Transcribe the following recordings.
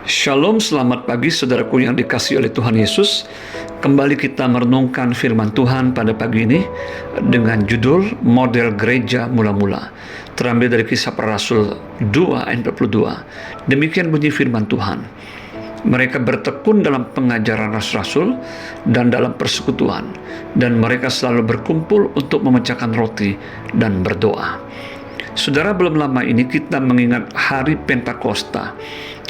Shalom, selamat pagi saudaraku yang dikasihi oleh Tuhan Yesus. Kembali kita merenungkan firman Tuhan pada pagi ini dengan judul Model Gereja Mula-Mula. Terambil dari Kisah Para Rasul 2 ayat 42. Demikian bunyi firman Tuhan. Mereka bertekun dalam pengajaran rasul-rasul dan dalam persekutuan, dan mereka selalu berkumpul untuk memecahkan roti dan berdoa. Saudara, belum lama ini kita mengingat hari Pentakosta,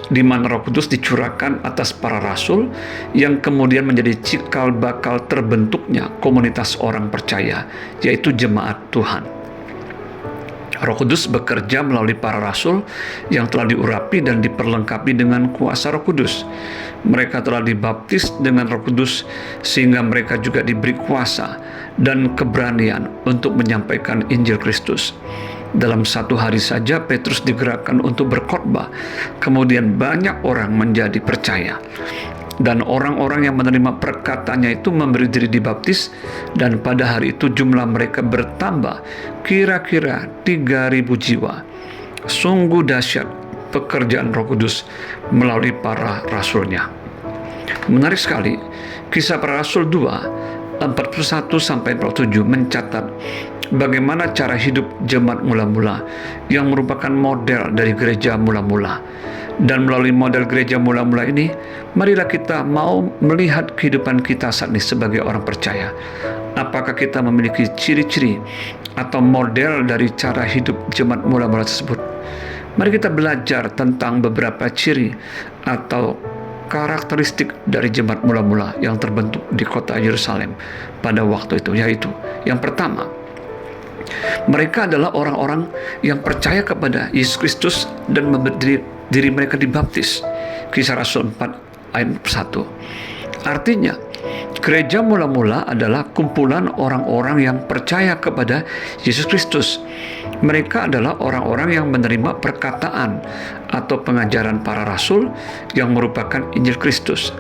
di mana Roh Kudus dicurahkan atas para rasul yang kemudian menjadi cikal bakal terbentuknya komunitas orang percaya, yaitu jemaat Tuhan. Roh Kudus bekerja melalui para rasul yang telah diurapi dan diperlengkapi dengan kuasa Roh Kudus. Mereka telah dibaptis dengan Roh Kudus sehingga mereka juga diberi kuasa dan keberanian untuk menyampaikan Injil Kristus. Dalam satu hari saja Petrus digerakkan untuk berkhotbah. Kemudian banyak orang menjadi percaya. Dan orang-orang yang menerima perkataannya itu memberi diri dibaptis, dan pada hari itu jumlah mereka bertambah kira-kira 3.000 jiwa. Sungguh dahsyat pekerjaan Roh Kudus melalui para rasulnya. Menarik sekali, Kisah Para Rasul 2 41-47 mencatat bagaimana cara hidup jemaat mula-mula yang merupakan model dari gereja mula-mula. Dan melalui model gereja mula-mula ini, marilah kita mau melihat kehidupan kita saat ini sebagai orang percaya. Apakah kita memiliki ciri-ciri atau model dari cara hidup jemaat mula-mula tersebut? Mari kita belajar tentang beberapa ciri atau karakteristik dari jemaat mula-mula yang terbentuk di kota Yerusalem pada waktu itu, yaitu yang pertama, mereka adalah orang-orang yang percaya kepada Yesus Kristus dan memberi diri mereka dibaptis. Kisah Rasul 4 ayat 1. Artinya, gereja mula-mula adalah kumpulan orang-orang yang percaya kepada Yesus Kristus. Mereka adalah orang-orang yang menerima perkataan atau pengajaran para rasul yang merupakan Injil Kristus.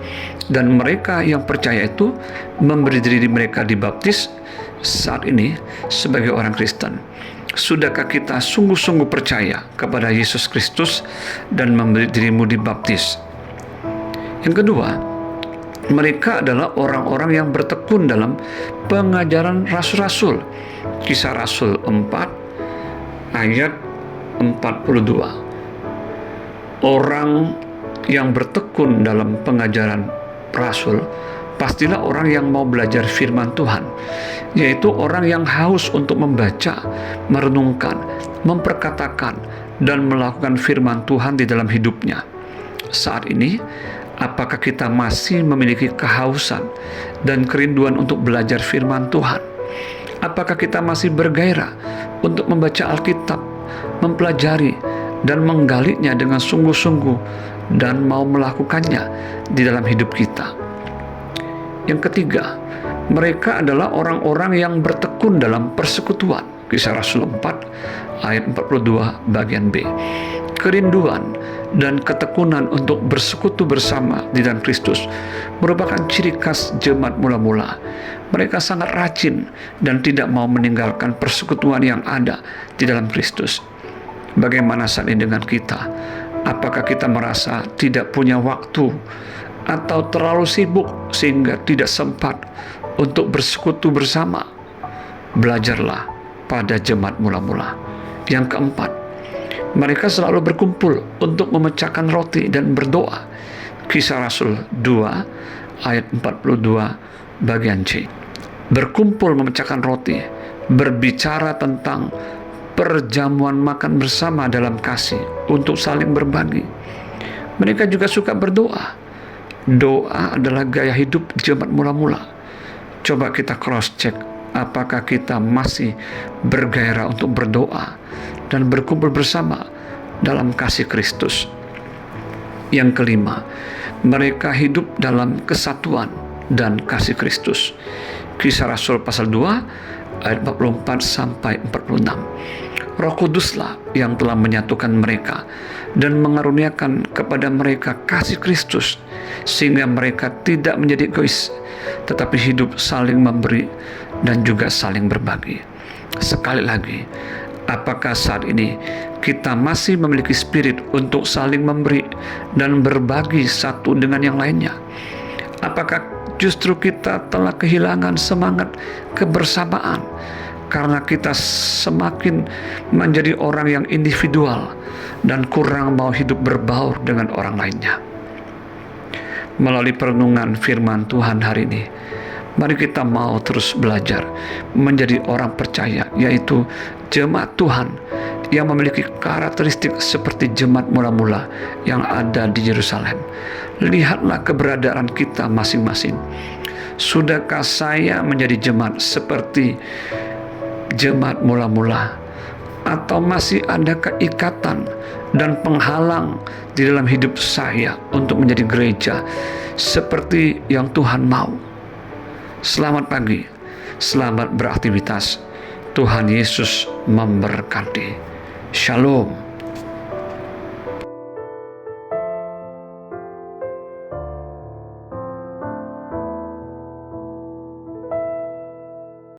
Dan mereka yang percaya itu memberi diri mereka dibaptis saat ini sebagai orang Kristen. Sudahkah kita sungguh-sungguh percaya kepada Yesus Kristus dan memberi dirimu dibaptis? Yang kedua, mereka adalah orang-orang yang bertekun dalam pengajaran rasul-rasul. Kisah Rasul 4 ayat 42. Orang yang bertekun dalam pengajaran rasul pastilah orang yang mau belajar firman Tuhan, yaitu orang yang haus untuk membaca, merenungkan, memperkatakan, dan melakukan firman Tuhan di dalam hidupnya. Saat ini, apakah kita masih memiliki kehausan dan kerinduan untuk belajar firman Tuhan? Apakah kita masih bergairah untuk membaca Alkitab, mempelajari, dan menggalinya dengan sungguh-sungguh dan mau melakukannya di dalam hidup kita? Yang ketiga, mereka adalah orang-orang yang bertekun dalam persekutuan. Kisah Rasul 4 ayat 42 bagian B. Kerinduan dan ketekunan untuk bersekutu bersama di dalam Kristus merupakan ciri khas jemaat mula-mula. Mereka sangat rajin dan tidak mau meninggalkan persekutuan yang ada di dalam Kristus. Bagaimana saat ini dengan kita? Apakah kita merasa tidak punya waktu atau terlalu sibuk sehingga tidak sempat untuk bersekutu bersama? Belajarlah pada jemaat mula-mula. Yang keempat, mereka selalu berkumpul untuk memecahkan roti dan berdoa. Kisah Rasul 2 ayat 42 bagian C. Berkumpul memecahkan roti, berbicara tentang perjamuan makan bersama dalam kasih untuk saling berbagi. Mereka juga suka berdoa. Doa adalah gaya hidup jemaat mula-mula. Coba kita cross check, apakah kita masih bergairah untuk berdoa dan berkumpul bersama dalam kasih Kristus. Yang kelima, mereka hidup dalam kesatuan dan kasih Kristus. Kisah Rasul pasal 2 ayat 44 sampai 46. Roh Kuduslah yang telah menyatukan mereka dan mengaruniakan kepada mereka kasih Kristus, sehingga mereka tidak menjadi egois, tetapi hidup saling memberi dan juga saling berbagi. Sekali lagi, Apakah saat ini kita masih memiliki spirit untuk saling memberi dan berbagi satu dengan yang lainnya? Apakah justru kita telah kehilangan semangat kebersamaan karena kita semakin menjadi orang yang individual dan kurang mau hidup berbaur dengan orang lainnya? Melalui perenungan firman Tuhan hari ini, mari kita mau terus belajar menjadi orang percaya, yaitu jemaat Tuhan yang memiliki karakteristik seperti jemaat mula-mula yang ada di Yerusalem. Lihatlah keberadaan kita masing-masing. Sudahkah saya menjadi jemaat seperti jemaat mula-mula? Atau masih ada keikatan dan penghalang di dalam hidup saya untuk menjadi gereja seperti yang Tuhan mau? Selamat pagi, selamat beraktivitas. Tuhan Yesus memberkati. Shalom.